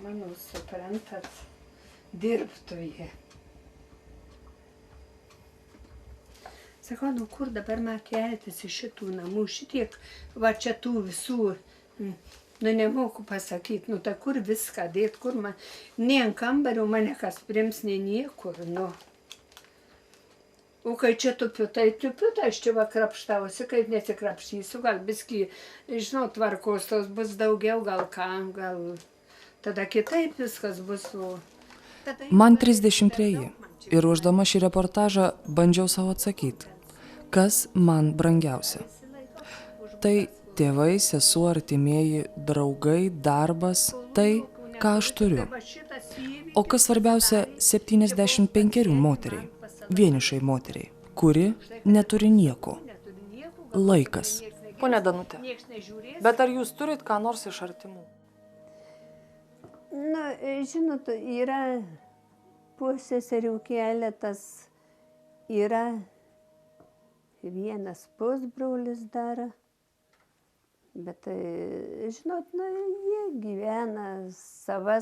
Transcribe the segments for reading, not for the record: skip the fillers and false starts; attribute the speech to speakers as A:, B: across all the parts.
A: mano, suprantat, dirbtuvė. Sakau, nu kur dabar man keltis iš šitų namų, šitiek, va čia tų visų, nu nemoku pasakyti, nu tai kur viską dėt, kur man, nei ant kambario mane kas priims, nei niekur, nu. O kai čia tupiu, tai aš čia va krapštausi, kai nesikrapštysiu, gal biskį, žinau, tvarkos tos bus daugiau, gal ką, gal tada kitaip viskas bus.
B: Man 33 ir ruošdama šį reportažą bandžiau savo atsakyti, kas man brangiausia. Tai tėvai, sesuo, artimieji, draugai, darbas, tai, ką aš turiu. O kas svarbiausia 75 moteriai, vienišai moteriai, kuri neturi nieko. Laikas.
C: Pone Danute, bet ar jūs turit ką nors iš artimų?
A: Na, žinot, yra pusseserių keletas, yra vienas pusbrolis dar, bet, žinot, na, jie gyvena savo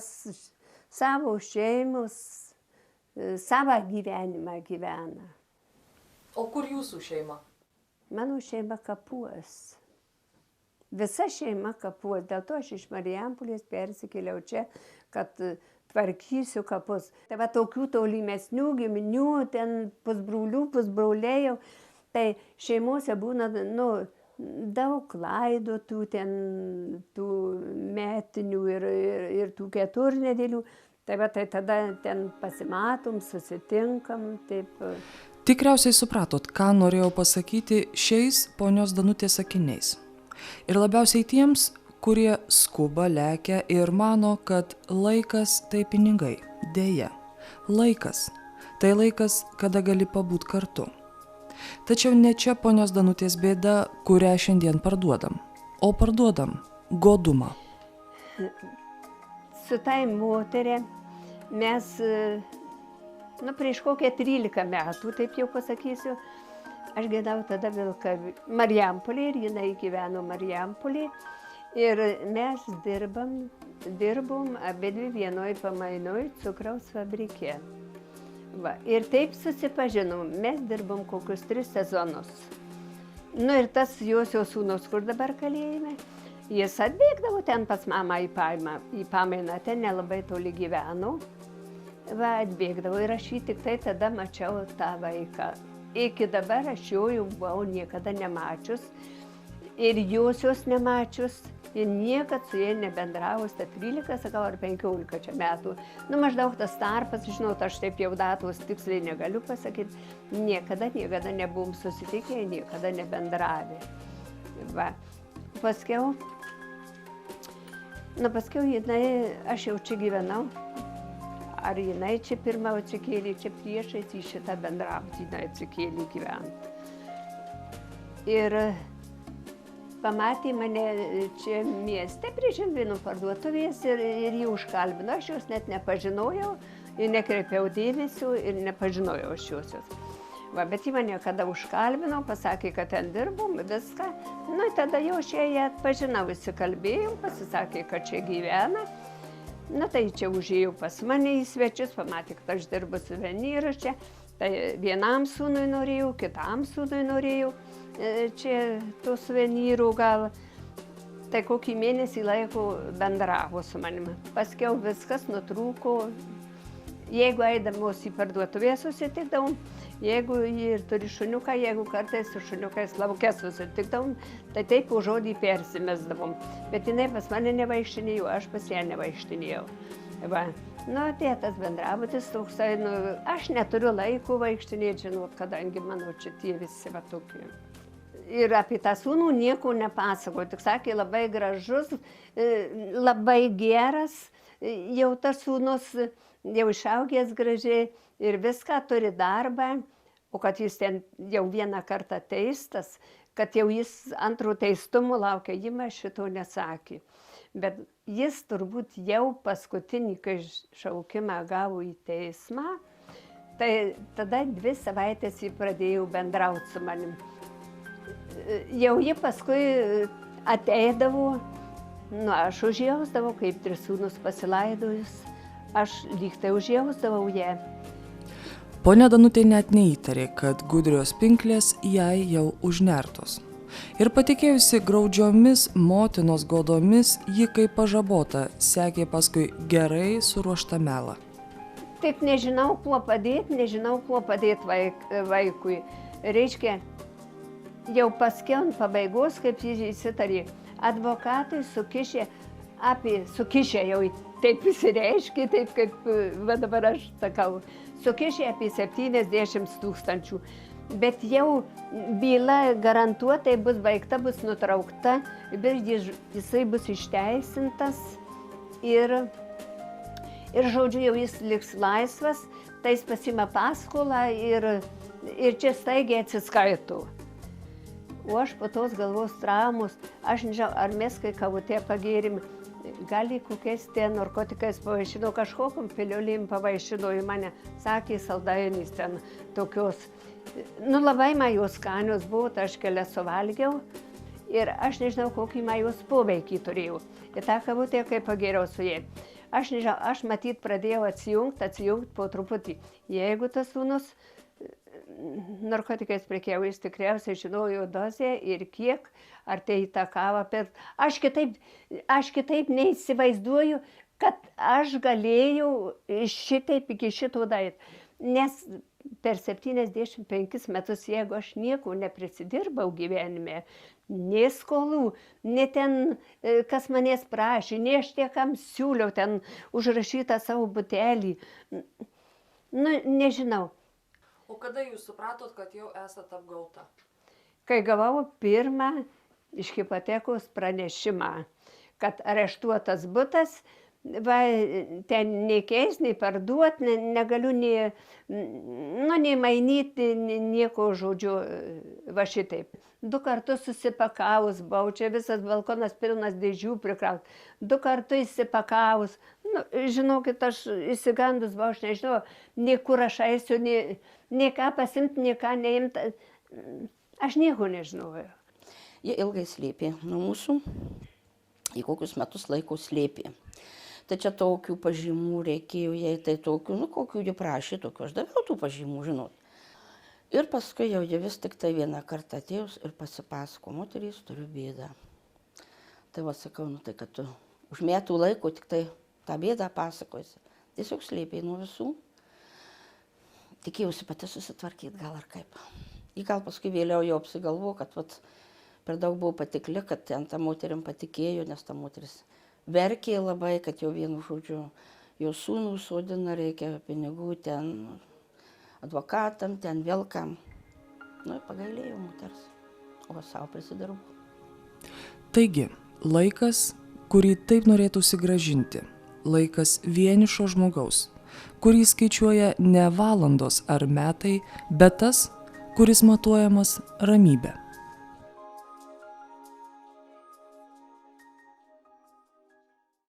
A: šeimus, savo gyvenimą gyvena.
C: O kur jūsų šeima?
A: Mano šeima Kapuos. Visa šeima Kapuos. Dėl to aš iš Marijampolės persikėliau čia, kad tvarkysiu kapus. Tai va tokių tolimesnių giminių, ten pusbrolių, pusbrolėjau, tai šeimose būna, nu, daug laidotų, ten tų metinių ir tų keturnedėlių. Tai va, tai tada ten pasimatom, susitinkam, taip.
B: Tikriausiai supratot, ką norėjau pasakyti šiais ponios Danutės sakiniais. Ir labiausiai tiems, kurie skuba, lekia ir mano, kad laikas tai pinigai. Deja, laikas tai laikas, kada gali pabūt kartu. Tačiau ne čia ponios Danutės bėda, kurią šiandien parduodam. O parduodam godumą.
A: Su tai moterė mes, nu, prieš kokią 13 metų, taip jau pasakysiu, aš gyvenau tada Marijampolėje ir jinai gyveno Marijampolėje. Ir mes dirbom abidvi vienoj pamainoj cukraus fabrike. Va, ir taip susipažinom, mes dirbom kokius 3 sezonus. Nu ir tas josios sūnus, kur dabar kalėjime, jis atbėgdavo ten pas mamą į pamainą, ten nelabai toli gyveno. Va, atbėgdavo ir aš jį tik tai tada mačiau tą vaiką. Iki dabar aš jo jau buvau niekada nemačius ir josios nemačius. Ir niekad su jie nebendravus, tai 13, sakau, ar 15 čia metų. Nu, maždaug tas tarpas, žinot, aš taip jau datos tiksliai negaliu pasakyti, niekada nebuvom susitikę, niekada nebendravę. Va, paskiau jinai, aš jau čia gyvenau, ar jinai čia pirmą atsikėlė, čia priešais į šitą bendrauti, jinai atsikėlė gyventi. Ir pamatė mane čia mieste prie Žilvinų parduotuvės ir jį užkalbino. Aš jos net nepažinojau ir nekreipiau dėmesio ir nepažinojau aš josios. Va, bet jį mane kada užkalbino, pasakė, kad ten dirbom, viską. Nu, tada jau aš ją atpažinau, įsikalbėjau, pasisakė, kad čia gyvena. Nu, tai čia užėjau pas mane į svečius, pamatė, kad aš dirbu suvenyrus čia. Tai vienam sūnui norėjau, kitam sūnui norėjau. Čia tų suvenyrų gal, tai kokį mėnesį laiko bendravo su manimi. Paskiau viskas nutrūko. Jeigu eidamos į parduotuvę susitikdavom, jeigu jį ir turi šuniuką, jeigu kartais su šuniukais lauke susitikdavom, tai taip po žodį persimesdavom. Bet jinai pas mane nevaikštinėjo, aš pas ją nevaikštinėjau. Va. Nu, tėtas bendrabutis toksai, nu, aš neturiu laiko vaikštinėti, žinot, kadangi mano čia tie visi va tokie. Ir apie tą sūnų nieko nepasakoju, tik sakė, labai gražus, labai geras, jau tas sūnus jau išaugęs gražiai ir viską turi darbą, o kad jis ten jau vieną kartą teistas, kad jau jis antro teistumo laukia, ji man šito nesakė. Bet jis turbūt jau paskutinį, kai šaukimą gavo į teismą, tai tada 2 savaitės jį pradėjau bendrauti su manim. Jau jie paskui ateidavo Nu, aš užjausdavau, kaip 3 sūnus pasilaidojus, aš lyg tai užjausdavau ją.
B: Ponia Danutė net neįtarė, kad gudrios pinklės jai jau užnertos. Ir patikėjusi graudžiomis motinos godomis, ji kaip pažabota sekė paskui gerai suruoštą melą.
A: Taip nežinau, kuo padėti vaikui. Reiškia, jau paskiau ant pabaigos, kaip jis įsitarė, advokatui sukišė jau taip įsireiškė, taip kaip va dabar aš sakau, sukišė apie 70 000. Bet jau byla garantuotai bus baigta, bus nutraukta, bet jisai bus išteisintas ir žodžiu, jau jis liks laisvas, tai jis pasima paskolą ir čia staigiai atsiskaito. O aš po tos galvos traumos, aš nežinau, ar mes kai kavutė pagėrim, gali kokiais ten narkotikais pavaišino, kažkokiam piliulėm pavaišino į mane, sakė saldainys ten tokios. Nu, labai man jos skanios buvo, tai aš kelias suvalgiau ir aš nežinau, kokį man jos poveikį turėjau. Ir tą kavutę, kai pagėriau su jie. Aš nežinau, aš matyt pradėjau atsijungt po truputį. Jeigu tas sūnus narkotikais prekiavo, jis tikriausiai žinojo dozę ir kiek, ar tai įtakavo, bet aš kitaip neįsivaizduoju, kad aš galėjau šitaip iki šito daryti. Nes per 75 metus, jeigu aš nieko neprisidirbau gyvenime, nei skolų, nei ten, kas manęs prašė, nei aš tiekam siūliau ten užrašytą savo butelį. Nu, nežinau.
C: O kada jūs supratot, kad jau esat apgauta?
A: Kai gavau pirmą iš hipotekos pranešimą, kad areštuotas butas, va, ten nei keist, nei parduot, negaliu nei mainyti, nieko žodžiu, va šitaip. 2 kartus susipakavus buvau, čia visas balkonas pilnas dėžių prikraut. 2 kartus įsipakavus. Nu, žinokit, aš įsigandus buvau, aš nežinau, nei kur aš eisiu, nei ką pasimti, nei ką neimti. Aš nieko nežinojau.
D: Jie ilgai slėpė nuo mūsų, į kokius metus laiko slėpė. Tai čia tokių pažymų reikėjo, jei tai tokių, nu kokių jie prašė, tokių aš daviau tų pažymų, žinot. Ir paskui jau jie vis tik tai vieną kartą atėjus ir pasipasako, moterys, turiu bėdą. Tai va sakau, nu tai kad tu už metų laiko tik tai tą bėdą pasakosi. Tiesiog slėpė nuo visų. Tikėjausi pati susitvarkyti gal ar kaip. Į gal paskui vėliau jau apsigalvo, kad vat, per daug buvau patikli, kad ten tą moterim patikėjo, nes ta moteris verkė labai, kad jau vienu žodžiu jo sūnų sodina, reikia pinigų ten advokatam, ten vėlkam. Nu, pagailėjau moters, o savo prisidarau.
B: Taigi, laikas, kurį taip norėtųsi grąžinti, laikas vienišo žmogaus, kurį skaičiuoja ne valandos ar metai, bet tas, kuris matuojamas ramybė.